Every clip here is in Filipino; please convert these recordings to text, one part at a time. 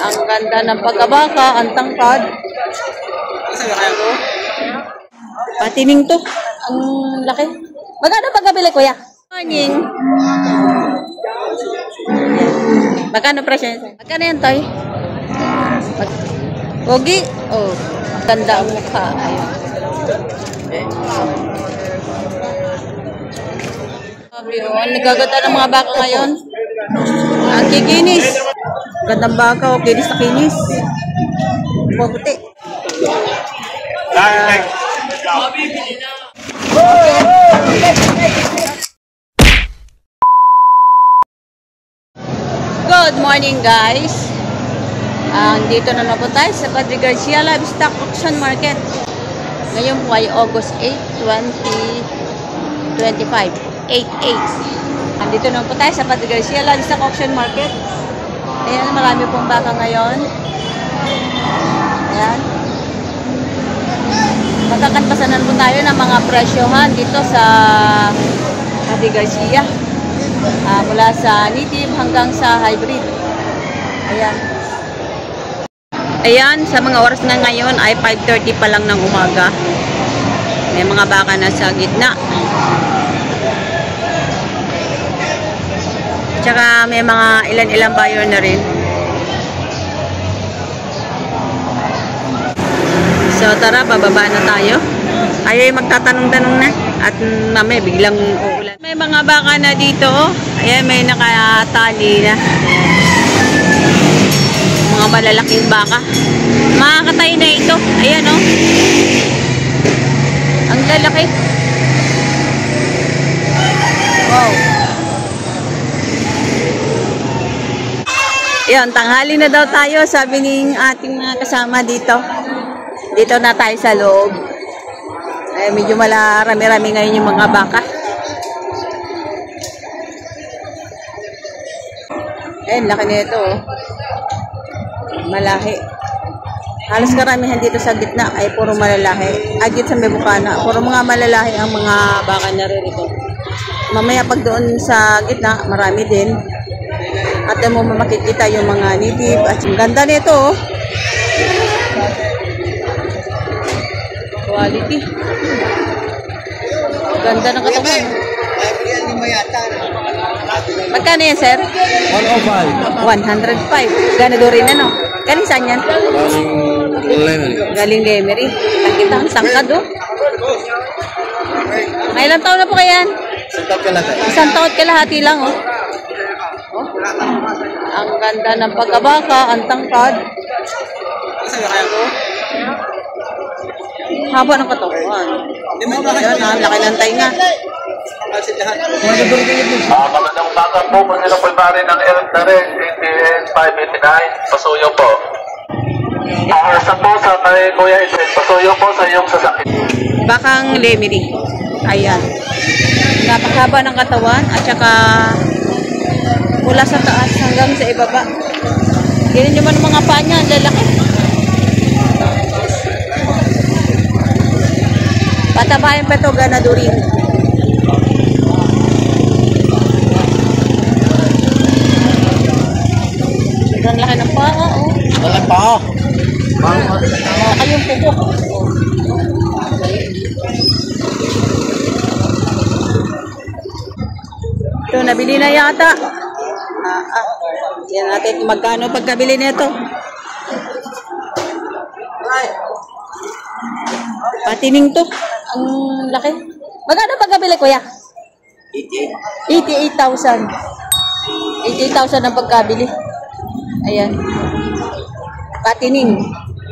Ang ganda ng pagkabaka, ang tangkad. Patining to. Ang laki. Magkano pagkabili, kuya? Morning. Magkano presyo niya? Magkano yan, Toy? Pogi? Oh, ganda ang mukha. Ayun. Nagaganda ng mga baka ngayon. Ang kikinis. Gandang baka, o kinis na kinis. Puputi. Good morning, guys. Dito na po tayo sa Padre Garcia Livestock Auction Market. Ngayon po ay August 8, 2025. 8/8. Dito na po tayo sa Padre Garcia Livestock Auction Market. Ayan, marami pong baka ngayon. Ayan. Magkakanpasanan po tayo ng mga presyohan dito sa Padre Garcia. Mula sa native hanggang sa hybrid. Ayan. Ayan, sa mga oras na ngayon ay 5:30 pa lang ng umaga. May mga baka na sa gitna. Tsaka may mga ilan-ilang buyer na rin. So tara, bababa na tayo. Ay magtatanong-tanong na. At mamaya biglang uulan. May mga baka na dito. Ayan, may nakatali na. Mga malalaking baka. Makakatay na ito. Ayan, oh. Ang lalaki. Wow. Ayan, tanghali na daw tayo. Sabi ng ating mga kasama dito. Dito na tayo sa loob. Ay, medyo marami-rami ngayon yung mga baka. Ayan, laki nito, oh. Malahi. Halos karamihan dito sa gitna ay puro malalahi. Agit sa may bukana, puro mga malalahi ang mga baka na rin ito. Mamaya pag doon sa gitna, marami din. At mo makikita yung mga native. At yung ganda nito, oh. Quality. Ganda ng katawan. Magkano yan, sir? 105. 105. Ganado rin, ano? Galing saan yan? Galing Lemery. Nakita ang sangkad, oh. May ilang taon na po kayan? Isang taon kalahati lang, oh. Ang ganda ng pagkabaka, ang tangkad. Haba ng katawan. Ayan, ang laki ng tainga. Magandang umaga po. Manila po pare ng Eric na rin. 589. Pasuyo po. Sa po sa kay Kuya Isen. Pasuyo po sa iyong sasakyan. Bakang Lemery. Ayan. Napakahaba ng katawan at saka mula sa taas hanggang sa ibaba. Ganyan naman ang mga paa niya. Ang lalaki. Patabayan pa ito, ganado rin. Ang laki ng paa, oh. Walang paa. Saka yung pupo. Ito, nabili na yata. Yan natin magkano pagkabili nito. Patining to. Ang laki. Magkano pagkabili, kuya? 88,000. 88,000 ang pagkabili. Ayan. Patining.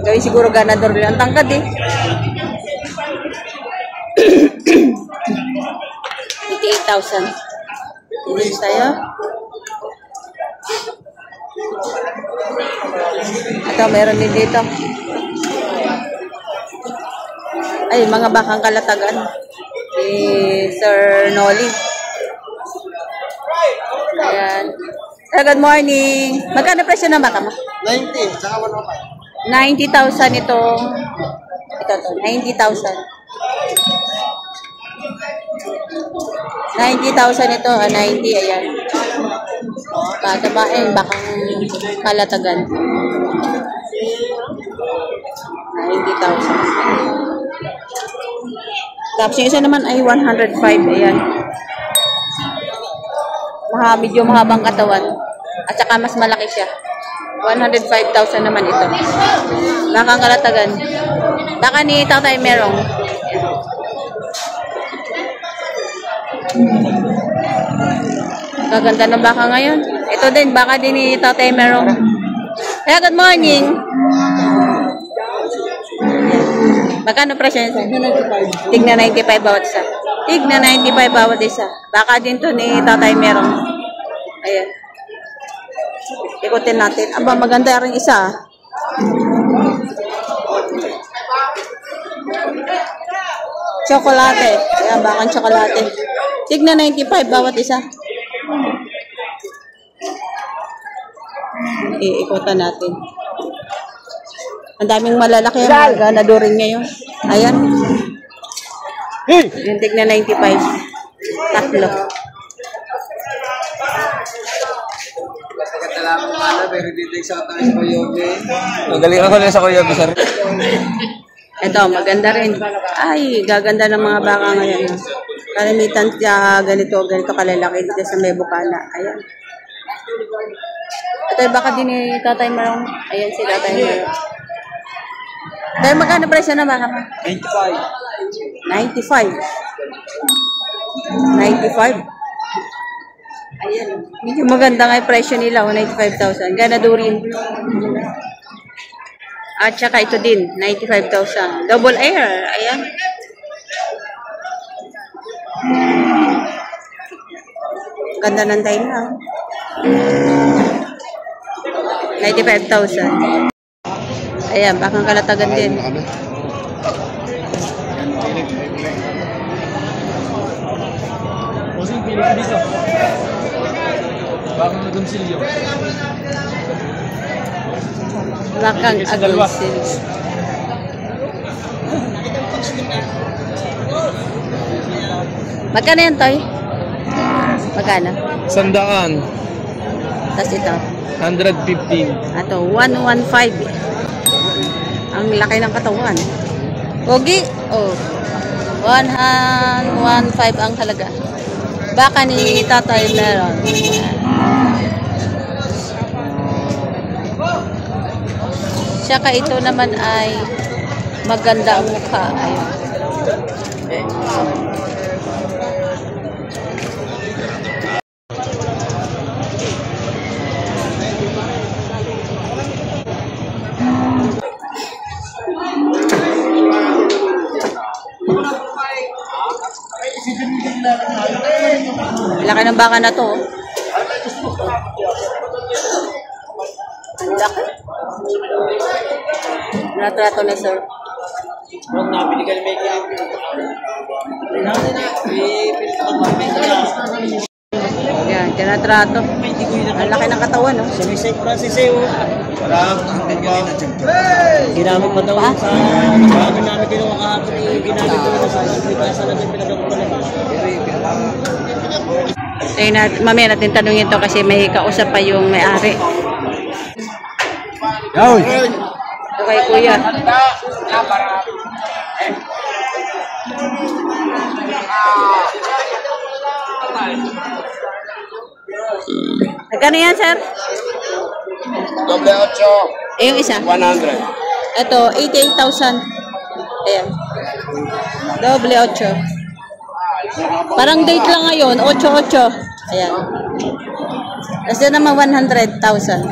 Gawin siguro ganador rin. Ang tangkad, eh. 88,000. Inis tayo. Ito, meron din dito. Ay, mga bakang kalatagan. Sir Noli. Ayan. Sir, good morning. Magkano presyo ng baka mo? 90. Saka 105. 90,000 itong ito to, 90,000. 90,000 ito, 90, ayan. Patabain, bakang kalatagan. Tapos yung isa naman ay 105. Ayan. Medyo mahabang katawan. At saka mas malaki siya. 105,000 naman ito. Bakang Kalatagan. Baka ni Tatay Merong. Kaganda ng baka ngayon. Ito din, baka din ni Tatay Merong. Kaya good morning. Magkano presyo niya? Tigna 95 bawat isa. Tigna 95 bawat isa. Baka din to ni Tatay Merong. Ayan. Ikutin natin. Aba, maganda rin isa. Chocolate. Ayan, bakang chocolate. Tigna 95 bawat isa. Iikutan natin. Ang daming malalaki ang mga naduring ngayon. Ayan. Yung tigna 95. Tatlo. Magaling ako na sa Kuya Bisar. Ito, maganda rin. Ay, gaganda ng mga baka ngayon. Kalimitan siya ganito kalalaki dito sa may bukana. Ayan. Ito yung baka din ni Tatay Marong. Ayan si Tatay Marong. Tayo magkano presyo na baka? 95. 95. Ayan. Medyo maganda nga yung presyo nila. 95,000. Ganadurin. At saka ito din. 95,000. Double air. Ayan. Ganda ng tayo na. 95,000. Ayan, bakang Kalatagan din. Bakang Agoncillo. Bakang Agoncillo. Magkano yan, Toy? Magkano? 100. Tapos ito. 115. Ato, 115. Ang laki ng katawan. Pogi. Oh. 115 ang halaga. Baka ni Tatay Meron. Saka ito naman ay maganda ang mukha. Ayun. Laki ng baka na to. Laki. Natrato na, sir. Huwag nabili ka ni Meki. Yan, tinatrato. Ang laki ng katawan, no? Sumisay Francis eh. Parang ginamit pa daw sa bago namin ginawa kahapon ginamit ko na sa Africa natin pinagawa na. Mamaya natin tanungin to kasi may kausap pa yung may-ari. Yoy! Ito kay Kuya. Magkano yan, sir? Doble 8. Eh, yung isa? 100. Ito, 88,000. Ayan. Doble 8. Parang date lang ngayon, 8-8. Ayan. Tapos yun naman 100,000.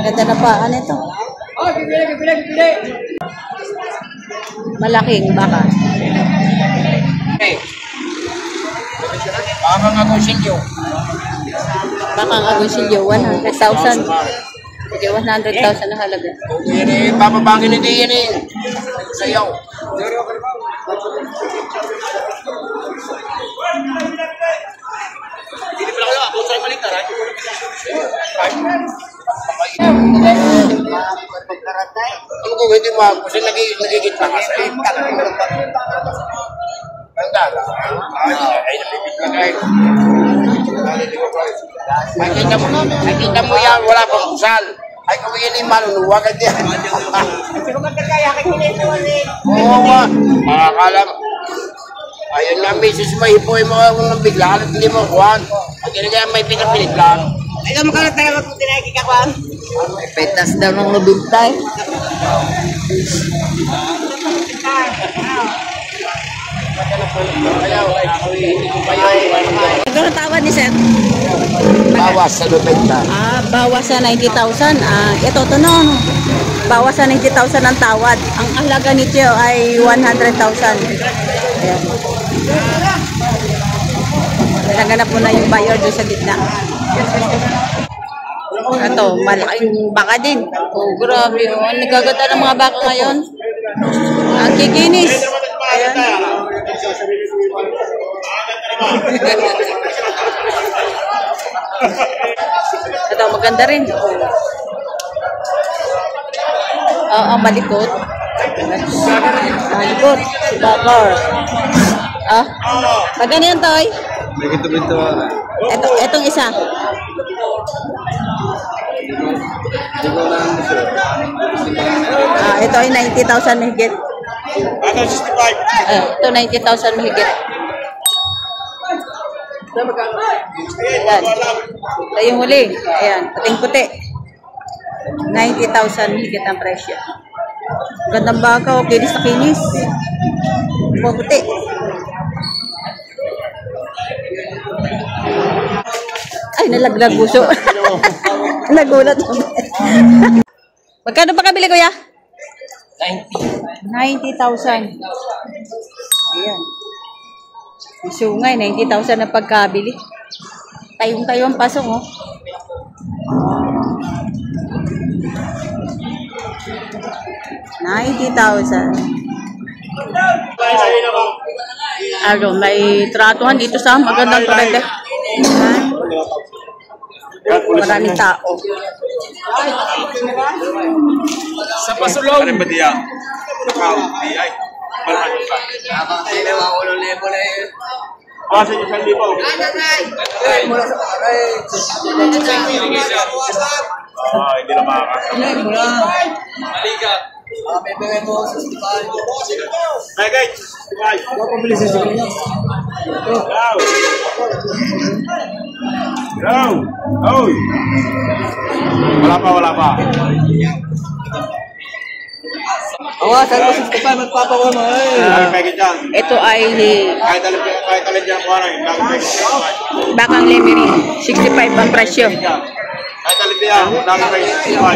Ganda na pa. Ano ito? Malaking baka. Bakang Agoncillo. Bakang Agoncillo, 100,000. Sige, 100,000 na halaga. Yan eh, papabangin hindi yan eh. Sayaw. Hindi pala kayo, ako sa'yo maligtar ha? Ano kung hindi mo, kasi nagigit pa nga sa'yo. Makita mo yan, wala pang kusal. Ay, kung hindi maluluwag ka diyan. Oo nga. Akala mo. Ayun nga, misis mo, hipoy mo ng bigla, at hindi mo kuhan. At hindi kaya may pinapilit lang. Ay, ka makalat tayo kung tinagi ka kuhan. Petas daw ng nabintay. Magkano tawad ni sir? Bawas sa lupenta. Bawas sa 90,000. Ito no. Bawas sa 90,000 ang tawad. Ang halaga nito ay 100,000. Ayan. Naganap mo na yung buyer doon sa gitna. Ito, malaking baka din. Oh, grabe. Ang nagaganda ng mga baka ngayon. Ang kikinis. Ayan. Ito, maganda rin. Oo, malikot. Malikot. Si Bakar. Maganda yan, Toy? Itong isa. Ito ay 90,000 mahigit. Ito 90,000 mahigit. Ayan. Ito yung huli. Ayan. Puting-puti. 90,000 mahigit ang presyo. Gandang baka. Kinis na kinis. Puti. Ay, nalaglag buso. Nagulat. Magkano pa kabili, kuya? 90,000. Ayan. Isungay, 90,000 na pagkabili. Tayong-tayo ang pasok, oh. $90,000. May tratuhan dito sa magandang torete. Maraming tao. Sa pasulong. Ano ba diya? Nakauti ay. Malaki pa. Nakakasila mga ulong lebo na yun. Basa niyo sa libo. Mula sa pakaray. Hindi na makakasama. Maligat. Bibigay mo sa stipal. Hey guys. Goodbye. Pabilis sa sila. Go. Oy. Wala pa. Saan mo sa stipal? Magpapakuha mo. Ito ay Kahit alin dyan ko rin. bakang lemery. 65 ang presyo. Kahit alin dyan. Nakakapay.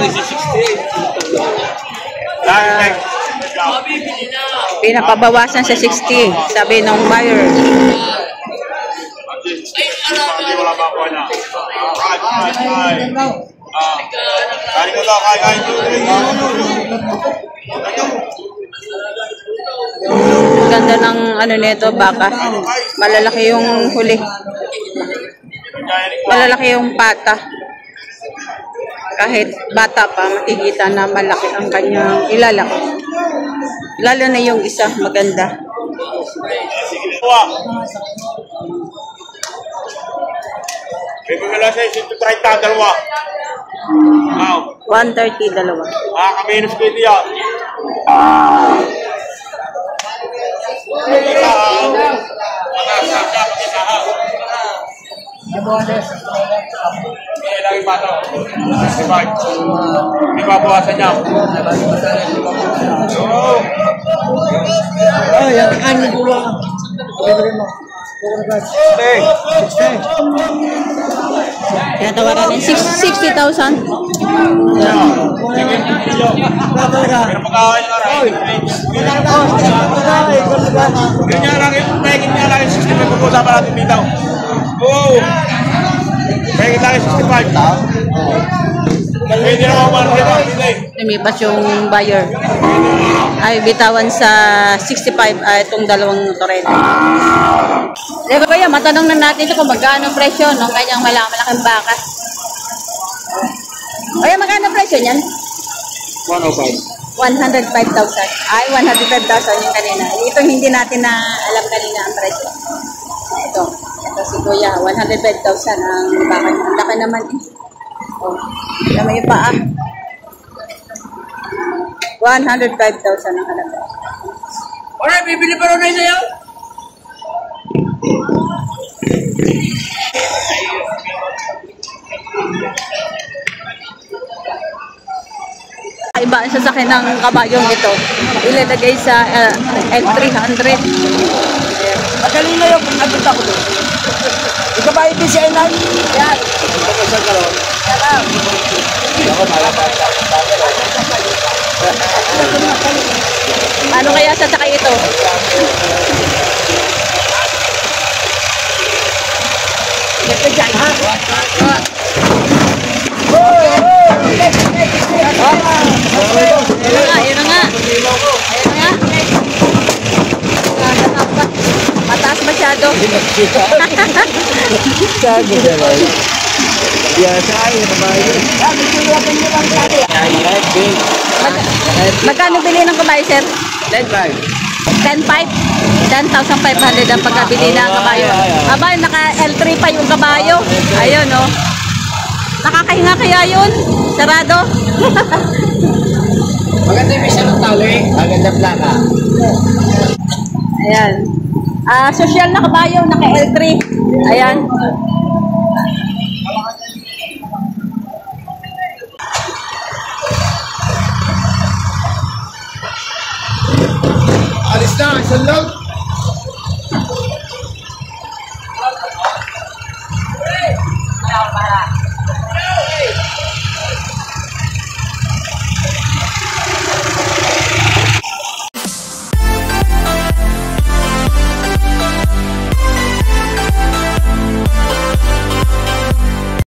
68. Pinapabawasan sa 60, sabi ng buyer. Wala pa ako na. Kali ko daw, kaya. Ganda ng ano nito, baka. Malalaki yung huli. Malalaki yung pata. Kahit bata pa, makikita na malaki ang kanyang ilalaki. Lalo na yung isa, maganda. Bibigyan lang sa'yo, 130 dalawa. 130, dalawa. Kaminos ko ito yan. Lagi bata. Hindi ba buwasan niya? Yan, ano dulo. Tinatawaran ng 60,000. Pero pagkain na rin. Ganyan lang yung pahigit niya lang yung 65 pag-uusapan natin dito. Oo. Pahigit lang yung 65. Hindi na ako malang Lumipas yung buyer. Ay, bitawan sa 65 itong dalawang torete. Diba kaya, matanong na natin ito kung magkano presyo ng kanyang malaking baka. Kaya magkano presyo niyan? 105. 105,000. Ay, 105,000 yung kanina. Ito hindi natin na alam kanina ang presyo. Ito si Kuya, 105,000 ang baka niya. Ang laki naman eh. Oh, naman yung paa. 105,000 ang halaga. Alright, bibili pa rin na sa'yo? Iba ang sasakyan ng kabayong ito. Ilalagay sa L300. Magaling na yun kung nagpunta ko doon. Ikaw ba ito si Enay? Yan. Ipag-usap ka ron? Yan. Ako, malapad. Ano kaya sasakay ito? Ito dyan, ha? Ayun na nga. Mataas masyado. Sabi na lang. Yan, sa'yo na ba yun? Magkano bili ng kabayo, sir? 10,500. 10,500 ang pagkabili ng kabayo. Aba, naka L3 pa yung kabayo. Ayun, oh. Nakakahinga kaya yun? Sarado? Maganda yung isa ng talo eh. Maganda plaka. Ayan. Social na kabayo, naka L3. Ayan. Alis na, isang lang.